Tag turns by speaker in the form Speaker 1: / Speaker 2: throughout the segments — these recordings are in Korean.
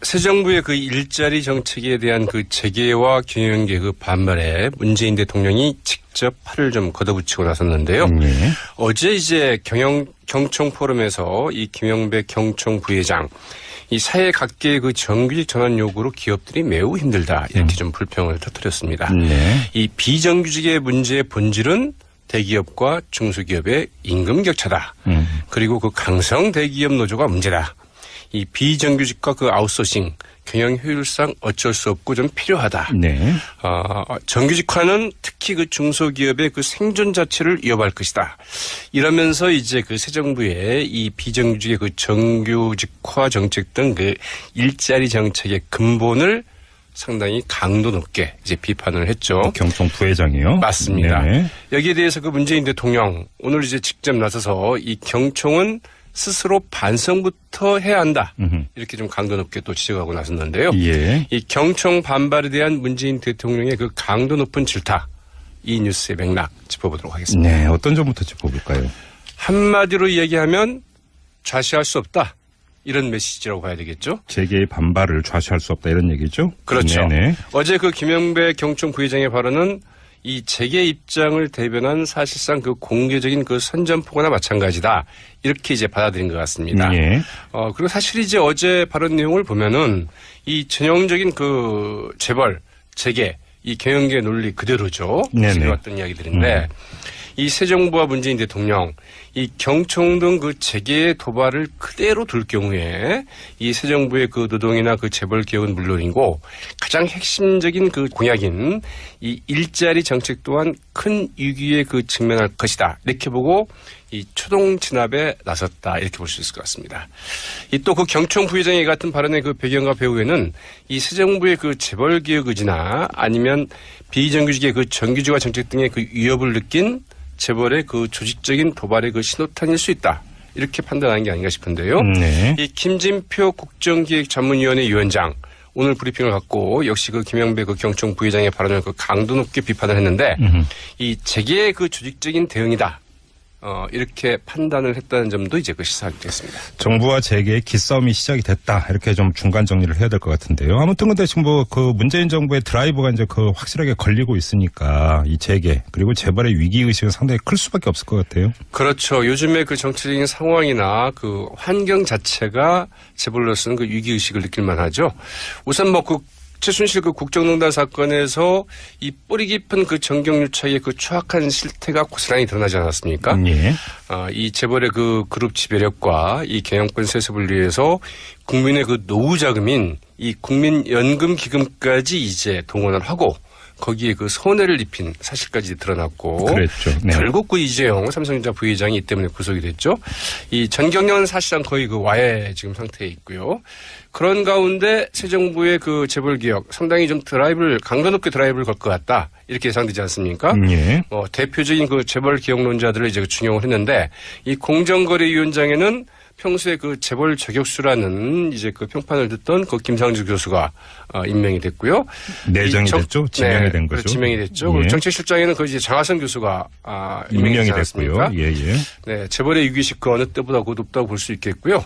Speaker 1: 새 정부의 그 일자리 정책에 대한 그 재계와 경영계 그 반발에 문재인 대통령이 직접 팔을 좀 걷어붙이고 나섰는데요. 어제 이제 경총 포럼에서 이 김영배 경총 부회장 이 사회 각계의 그 정규직 전환 요구로 기업들이 매우 힘들다 이렇게 좀 불평을 터뜨렸습니다. 이 비정규직의 문제의 본질은 대기업과 중소기업의 임금 격차다. 그리고 그 강성 대기업 노조가 문제다. 이 비정규직과 그 아웃소싱 경영 효율상 어쩔 수 없고 좀 필요하다. 정규직화는 특히 그 중소기업의 그 생존 자체를 위협할 것이다. 이러면서 이제 그 새 정부의 이 비정규직의 그 정규직화 정책 등 그 일자리 정책의 근본을 상당히 강도 높게 이제 비판을 했죠.
Speaker 2: 경총 부회장이요?
Speaker 1: 맞습니다. 여기에 대해서 그 문재인 대통령 오늘 이제 직접 나서서 이 경총은 스스로 반성부터 해야 한다. 이렇게 좀 강도 높게 또 지적하고 나섰는데요. 이 경총 반발에 대한 문재인 대통령의 그 강도 높은 질타, 이 뉴스의 맥락 짚어보도록 하겠습니다.
Speaker 2: 네, 어떤 점부터 짚어볼까요?
Speaker 1: 한마디로 이야기하면 좌시할 수 없다. 이런 메시지라고 봐야 되겠죠.
Speaker 2: 재계의 반발을 좌시할 수 없다 이런 얘기죠.
Speaker 1: 그렇죠. 어제 그 김영배 경총 부회장의 발언은 이 재계 입장을 대변한 사실상 그 공개적인 그 선전포고나 마찬가지다. 이렇게 이제 받아들인 것 같습니다. 그리고 사실 이제 어제 발언 내용을 보면은 이 전형적인 그 재벌, 재계, 이 경영계 논리 그대로죠. 지켜왔던 이야기들인데 이 새 정부와 문재인 대통령 이 경총 등 그 재계의 도발을 그대로 둘 경우에 이 새 정부의 그 노동이나 그 재벌 개혁은 물론이고 가장 핵심적인 그 공약인 이 일자리 정책 또한 큰 위기에 그 직면할 것이다. 이렇게 보고 이 초동 진압에 나섰다. 이렇게 볼 수 있을 것 같습니다. 이 또 그 경총 부회장의 같은 발언의 그 배경과 배후에는 이 새 정부의 그 재벌 개혁 의지나 아니면 비정규직의 그 정규직화 정책 등의 그 위협을 느낀 재벌의 그 조직적인 도발의 그 신호탄일 수 있다. 이렇게 판단한 게 아닌가 싶은데요. 이 김진표 국정기획전문위원회 위원장 오늘 브리핑을 갖고 역시 그 김영배 그 경총 부회장의 발언을 그 강도 높게 비판을 했는데 이 재계의 그 조직적인 대응이다. 이렇게 판단을 했다는 점도 이제 그 시사하겠습니다.
Speaker 2: 정부와 재계의 기싸움이 시작이 됐다. 이렇게 좀 중간 정리를 해야 될 것 같은데요. 아무튼 근데 지금 뭐 그 문재인 정부의 드라이브가 이제 그 확실하게 걸리고 있으니까 이 재계 그리고 재벌의 위기 의식은 상당히 클 수밖에 없을 것 같아요.
Speaker 1: 그렇죠. 요즘에 그 정치적인 상황이나 그 환경 자체가 재벌로서는 그 위기 의식을 느낄 만하죠. 우선 뭐 그 최순실 그 국정농단 사건에서 이 뿌리 깊은 그 정경유착의 그 추악한 실태가 고스란히 드러나지 않았습니까? 이 재벌의 그 그룹 지배력과 이 경영권 세습을 위해서 국민의 그 노후 자금인 이 국민연금기금까지 이제 동원을 하고 거기에 그 손해를 입힌 사실까지 드러났고
Speaker 2: 그랬죠.
Speaker 1: 결국 그 이재용 삼성전자 부회장이 이 때문에 구속이 됐죠. 이 전경련은 사실상 거의 그 와해 지금 상태에 있고요. 그런 가운데 새 정부의 그 재벌 개혁 상당히 좀 강도 높게 드라이브를 걸 것 같다. 이렇게 예상되지 않습니까? 대표적인 그 재벌 개혁론자들을 이제 준용을 했는데 이 공정거래위원장에는 평소에 그 재벌 저격수라는 이제 그 평판을 듣던 그 김상주 교수가 임명이 됐고요.
Speaker 2: 내정이 됐죠. 지명이 된 거죠.
Speaker 1: 지명이 됐죠. 그리고 정책실장에는 그 이제 장하성 교수가 임명이 됐고요. 네, 재벌의 위기의식 그 어느 때보다 그 높다고 볼 수 있겠고요.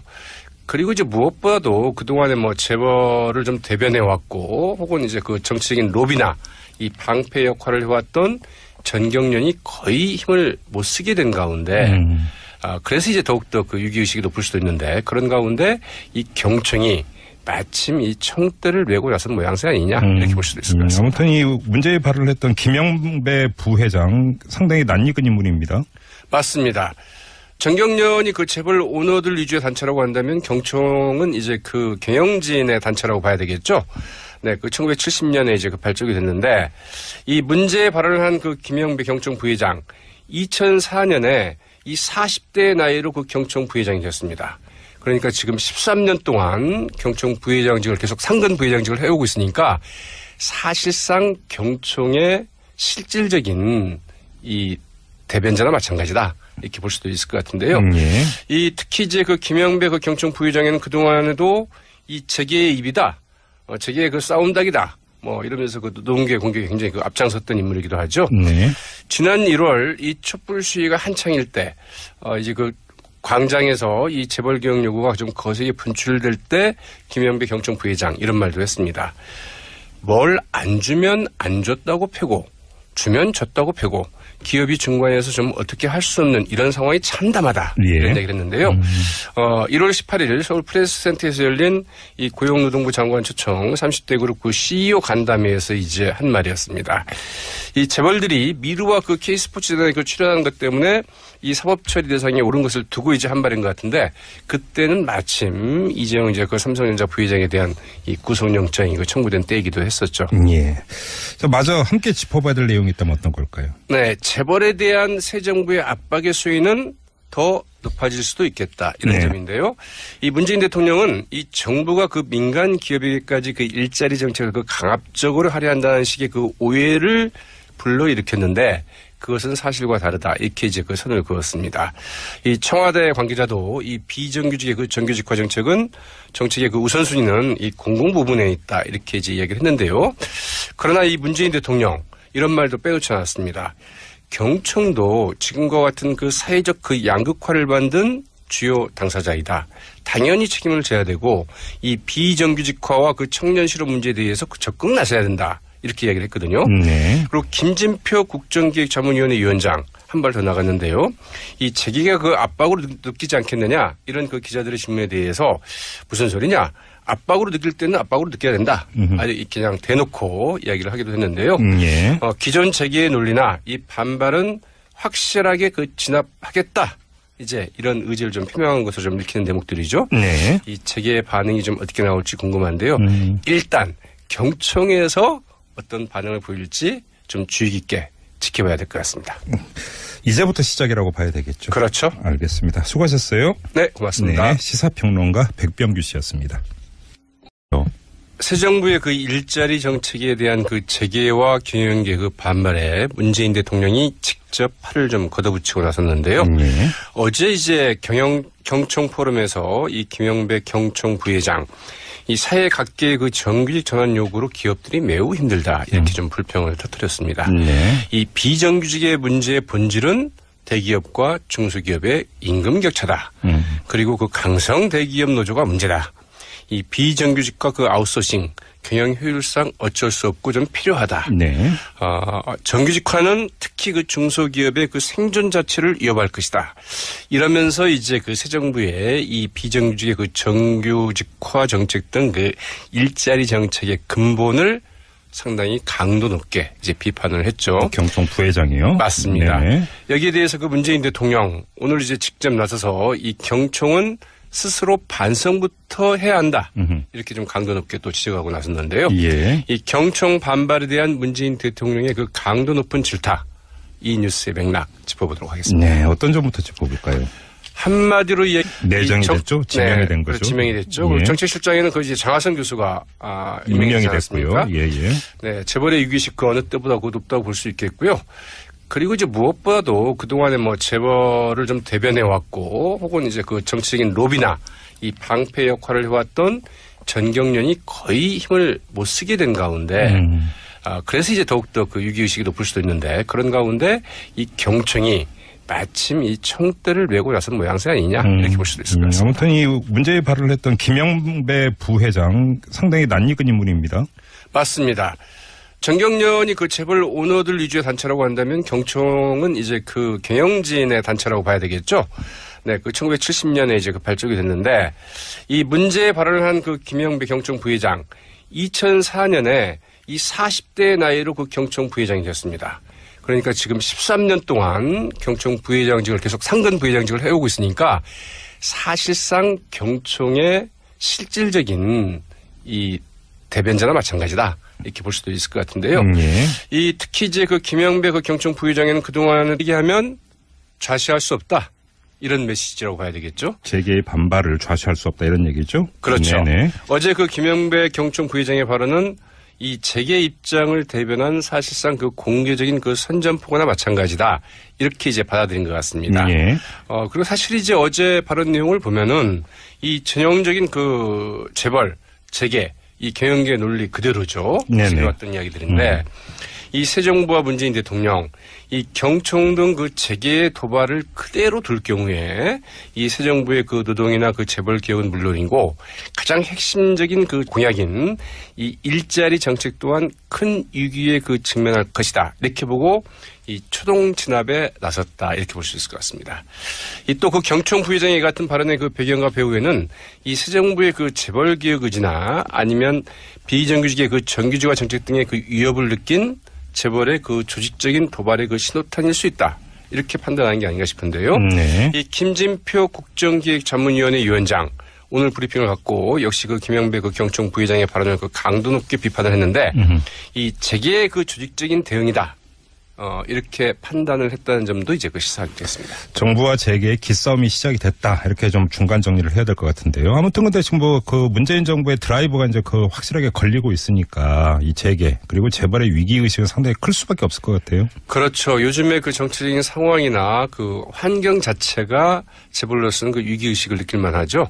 Speaker 1: 그리고 이제 무엇보다도 그동안에 뭐 재벌을 좀 대변해 왔고 혹은 이제 그 정치적인 로비나 이 방패 역할을 해왔던 전경련이 거의 힘을 못 쓰게 된 가운데 그래서 이제 더욱더 그 위기의식이 높을 수도 있는데 그런 가운데 이 경총이 마침 이 총대를 메고 나선 모양새 아니냐 이렇게 볼 수도 있을 것 같습니다.
Speaker 2: 아무튼 이 문제의 발언을 했던 김영배 부회장 상당히 낯익은 인물입니다.
Speaker 1: 맞습니다. 전경련이 그 재벌 오너들 위주의 단체라고 한다면 경총은 이제 그 경영진의 단체라고 봐야 되겠죠. 네, 그 1970년에 이제 그 발족이 됐는데 이 문제의 발언을 한 그 김영배 경총 부회장 2004년에 이 40대 나이로 그 경총 부회장이 됐습니다. 그러니까 지금 13년 동안 경총 부회장직을 계속 상근 부회장직을 해오고 있으니까 사실상 경총의 실질적인 이 대변자나 마찬가지다. 이렇게 볼 수도 있을 것 같은데요. 이 특히 이제 그 김영배 그 경총 부회장에는 그동안에도 이 재계의 입이다. 재계의 그 싸움닭이다. 뭐 이러면서 그 노동계 공격에 굉장히 그 앞장섰던 인물이기도 하죠. 지난 1월 이 촛불 시위가 한창일 때 이제 그 광장에서 이 재벌 개혁 요구가 좀 거세게 분출될 때 김영배 경총 부회장 이런 말도 했습니다. 뭘 안 주면 안 줬다고 패고 주면 줬다고 패고 기업이 중간에서 좀 어떻게 할 수 없는 이런 상황이 참담하다.
Speaker 2: 예.
Speaker 1: 이런 얘기를 했는데요. 1월 18일 서울 프레스센터에서 열린 이 고용노동부 장관 초청 30대 그룹 그 CEO 간담회에서 이제 한 말이었습니다. 이 재벌들이 미르와 그 K스포츠단에 그 출연한 것 때문에 이 사법처리 대상에 오른 것을 두고 이제 한 말인 것 같은데 그때는 마침 이재용 이제 그 삼성전자 부회장에 대한 이 구속영장이 그 청구된 때이기도 했었죠.
Speaker 2: 예. 자, 마저 함께 짚어봐야 될 내용이 있다면 어떤 걸까요?
Speaker 1: 네, 재벌에 대한 새 정부의 압박의 수위는 더 높아질 수도 있겠다 이런 점인데요. 이 문재인 대통령은 이 정부가 그 민간 기업에게까지 그 일자리 정책을 그 강압적으로 하려 한다는 식의 그 오해를 불러일으켰는데 그것은 사실과 다르다. 이렇게 이제 그 선을 그었습니다. 이 청와대 관계자도 이 비정규직의 그 정규직화 정책은 정책의 그 우선순위는 이 공공 부분에 있다. 이렇게 이제 이야기를 했는데요. 그러나 이 문재인 대통령 이런 말도 빼놓지 않았습니다. 경청도 지금과 같은 그 사회적 그 양극화를 만든 주요 당사자이다. 당연히 책임을 져야 되고 이 비정규직화와 그 청년 실업 문제에 대해서 적극 나서야 된다. 이렇게 이야기를 했거든요.
Speaker 2: 네.
Speaker 1: 그리고 김진표 국정기획자문위원회 위원장 한 발 더 나갔는데요. 이 재계가 그 압박으로 느끼지 않겠느냐 이런 그 기자들의 질문에 대해서 무슨 소리냐. 압박으로 느낄 때는 압박으로 느껴야 된다. 아니 그냥 대놓고 이야기를 하기도 했는데요.
Speaker 2: 예.
Speaker 1: 기존 재계의 논리나 이 반발은 확실하게 그 진압하겠다. 이제 이런 의지를 좀 표명한 것으로 좀 읽히는 대목들이죠.
Speaker 2: 네.
Speaker 1: 이 재계의 반응이 좀 어떻게 나올지 궁금한데요. 일단 경청에서 어떤 반응을 보일지 좀 주의 깊게 지켜봐야 될 것 같습니다.
Speaker 2: 이제부터 시작이라고 봐야 되겠죠.
Speaker 1: 그렇죠.
Speaker 2: 알겠습니다. 수고하셨어요.
Speaker 1: 네, 고맙습니다.
Speaker 2: 네, 시사평론가 백병규 씨였습니다.
Speaker 1: 새 정부의 그 일자리 정책에 대한 그 재계와 경영계 그 반발에 문재인 대통령이 직접 팔을 좀 걷어붙이고 나섰는데요. 어제 이제 경총 포럼에서 이 김영배 경총 부회장 이 사회 각계의 그 정규직 전환 요구로 기업들이 매우 힘들다 이렇게 좀 불평을 터뜨렸습니다. 이 비정규직의 문제의 본질은 대기업과 중소기업의 임금 격차다. 그리고 그 강성 대기업 노조가 문제다. 이 비정규직과 그 아웃소싱 경영 효율상 어쩔 수 없고 좀 필요하다.
Speaker 2: 네.
Speaker 1: 정규직화는 특히 그 중소기업의 그 생존 자체를 위협할 것이다. 이러면서 이제 그 새 정부의 이 비정규직의 그 정규직화 정책 등 그 일자리 정책의 근본을 상당히 강도 높게 이제 비판을 했죠.
Speaker 2: 경총 부회장이요?
Speaker 1: 맞습니다.
Speaker 2: 네.
Speaker 1: 여기에 대해서 그 문재인 대통령 오늘 이제 직접 나서서 이 경총은 스스로 반성부터 해야 한다. 이렇게 좀 강도 높게 또 지적하고 나섰는데요.
Speaker 2: 예.
Speaker 1: 이 경총 반발에 대한 문재인 대통령의 그 강도 높은 질타. 이 뉴스의 맥락 짚어보도록 하겠습니다.
Speaker 2: 네. 어떤 점부터 짚어볼까요?
Speaker 1: 한마디로
Speaker 2: 내정이 됐죠? 지명이 된 거죠?
Speaker 1: 지명이 됐죠.
Speaker 2: 예.
Speaker 1: 정책실장에는 그 이제 장하성 교수가
Speaker 2: 임명이 됐고요. 예.
Speaker 1: 네. 재벌의 위기식 그 어느 때보다 높다고 볼 수 있겠고요. 그리고 이제 무엇보다도 그동안에 뭐 재벌을 좀 대변해 왔고 혹은 이제 그 정치적인 로비나 이 방패 역할을 해왔던 전경련이 거의 힘을 못 쓰게 된 가운데 그래서 이제 더욱더 그 위기의식이 높을 수도 있는데 그런 가운데 이 경청이 마침 이 청대를 메고 나선 모양새 아니냐 이렇게 볼 수도 있을 것 같습니다.
Speaker 2: 아무튼 이 문제의 발언을 했던 김영배 부회장 상당히 낯익은 인물입니다.
Speaker 1: 맞습니다. 전경련이 그 재벌 오너들 위주의 단체라고 한다면 경총은 이제 그 경영진의 단체라고 봐야 되겠죠. 네, 그 1970년에 이제 그 발족이 됐는데 이 문제의 발언을 한 그 김영배 경총 부회장 2004년에 이 40대 나이로 그 경총 부회장이 되었습니다. 그러니까 지금 13년 동안 경총 부회장직을 계속 상근 부회장직을 해오고 있으니까 사실상 경총의 실질적인 이 대변자나 마찬가지다. 이렇게 볼 수도 있을 것 같은데요.
Speaker 2: 예.
Speaker 1: 이 특히 이제 그 김영배 그 경총 부회장에는 그동안을 얘기하면 좌시할 수 없다. 이런 메시지라고 봐야 되겠죠.
Speaker 2: 재계의 반발을 좌시할 수 없다 이런 얘기죠.
Speaker 1: 그렇죠.
Speaker 2: 네네.
Speaker 1: 어제 그 김영배 경총 부회장의 발언은 이 재계 입장을 대변한 사실상 그 공개적인 그 선전포고나 마찬가지다. 이렇게 이제 받아들인 것 같습니다.
Speaker 2: 예.
Speaker 1: 그리고 사실 이제 어제 발언 내용을 보면은 이 전형적인 그 재벌, 재계 이 경영계 논리 그대로죠.
Speaker 2: 네네.
Speaker 1: 지켜왔던 이야기들인데 이 새 정부와 문재인 대통령 이 경총 등 그 재계의 도발을 그대로 둘 경우에 이 새 정부의 그 노동이나 그 재벌 개혁은 물론이고 가장 핵심적인 그 공약인 이 일자리 정책 또한 큰 위기에 그 직면할 것이다. 이렇게 보고 이 초동 진압에 나섰다. 이렇게 볼 수 있을 것 같습니다. 이 또 그 경총 부회장의 같은 발언의 그 배경과 배후에는 이 새 정부의 그 재벌 개혁 의지나 아니면 비정규직의 그 정규직화 정책 등의 그 위협을 느낀 재벌의 그 조직적인 도발의 그 신호탄일 수 있다. 이렇게 판단하는 게 아닌가 싶은데요.
Speaker 2: 네.
Speaker 1: 이 김진표 국정기획자문위원회 위원장 오늘 브리핑을 갖고 역시 그 김영배 그 경총 부회장의 발언을 그 강도 높게 비판을 했는데 이 재계의 그 조직적인 대응이다. 이렇게 판단을 했다는 점도 이제 그 시사하게 됐습니다.
Speaker 2: 정부와 재계의 기싸움이 시작이 됐다. 이렇게 좀 중간 정리를 해야 될 것 같은데요. 아무튼 근데 지금 뭐 그 문재인 정부의 드라이브가 이제 그 확실하게 걸리고 있으니까 이 재계 그리고 재벌의 위기 의식은 상당히 클 수밖에 없을 것 같아요.
Speaker 1: 그렇죠. 요즘에 그 정치적인 상황이나 그 환경 자체가 재벌로서는 그 위기 의식을 느낄 만하죠.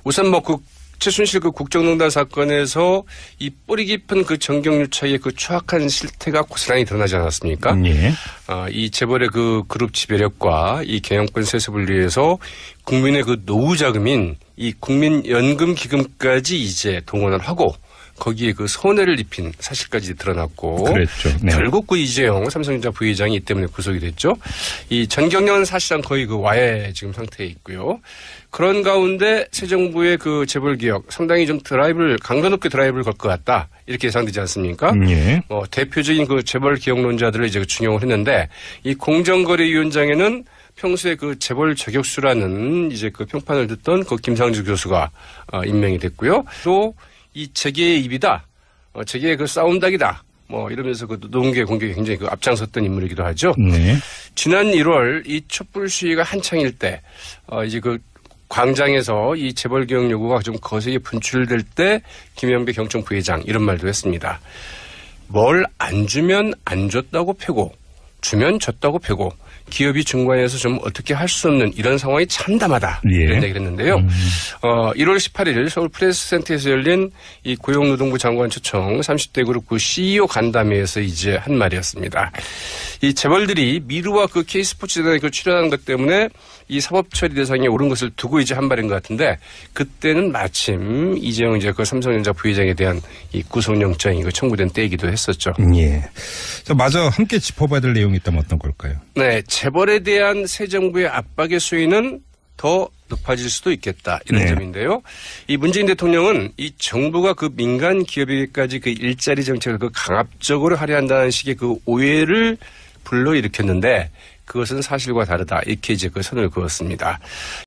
Speaker 1: 우선 뭐 그 최순실 그 국정농단 사건에서 이 뿌리 깊은 그 정경유착의 그 추악한 실태가 고스란히 드러나지 않았습니까?
Speaker 2: 예.
Speaker 1: 이 재벌의 그 그룹 지배력과 이 경영권 세습을 위해서 국민의 그 노후 자금인 이 국민연금기금까지 이제 동원을 하고 거기에 그 손해를 입힌 사실까지 드러났고
Speaker 2: 그랬죠. 네.
Speaker 1: 결국 그 이재용 삼성전자 부회장이 이 때문에 구속이 됐죠. 이 전 경영은 사실상 거의 그 와해 지금 상태에 있고요. 그런 가운데 새 정부의 그 재벌 개혁 상당히 좀 강도 높게 드라이브를 걸 것 같다. 이렇게 예상되지 않습니까?
Speaker 2: 예.
Speaker 1: 대표적인 그 재벌 개혁론자들을 이제 준용을 했는데 이 공정거래위원장에는 평소에 그 재벌 저격수라는 이제 그 평판을 듣던 그 김상주 교수가 임명이 됐고요. 또 이 재계의 입이다. 재계의 그 싸움닭이다. 이러면서 그 노동계 공격에 굉장히 그 앞장섰던 인물이기도 하죠.
Speaker 2: 네.
Speaker 1: 지난 1월 이 촛불 시위가 한창일 때 이제 그 광장에서 이 재벌 개혁 요구가 좀 거세게 분출될 때 김영배 경총 부회장 이런 말도 했습니다. 뭘 안 주면 안 줬다고 패고 주면 줬다고 패고 기업이 중간에서 좀 어떻게 할 수 없는 이런 상황이 참담하다.
Speaker 2: 예.
Speaker 1: 이런 얘기를 했는데요. 1월 18일 서울 프레스센터에서 열린 이 고용노동부 장관 초청 30대 그룹 그 CEO 간담회에서 이제 한 말이었습니다. 이 재벌들이 미르와 그 K스포츠단에 그 출연한 것 때문에 이 사법처리 대상에 오른 것을 두고 이제 한 말인 것 같은데 그때는 마침 이재용 이제 그 삼성전자 부회장에 대한 이 구속영장이 그 청구된 때이기도 했었죠.
Speaker 2: 예. 마저 함께 짚어봐야 될 내용이 있다면 어떤 걸까요?
Speaker 1: 네. 재벌에 대한 새 정부의 압박의 수위는 더 높아질 수도 있겠다. 이런
Speaker 2: 네.
Speaker 1: 점인데요. 이 문재인 대통령은 이 정부가 그 민간 기업에게까지 그 일자리 정책을 그 강압적으로 하려 한다는 식의 그 오해를 불러일으켰는데 그것은 사실과 다르다. 이렇게 이제 그 선을 그었습니다.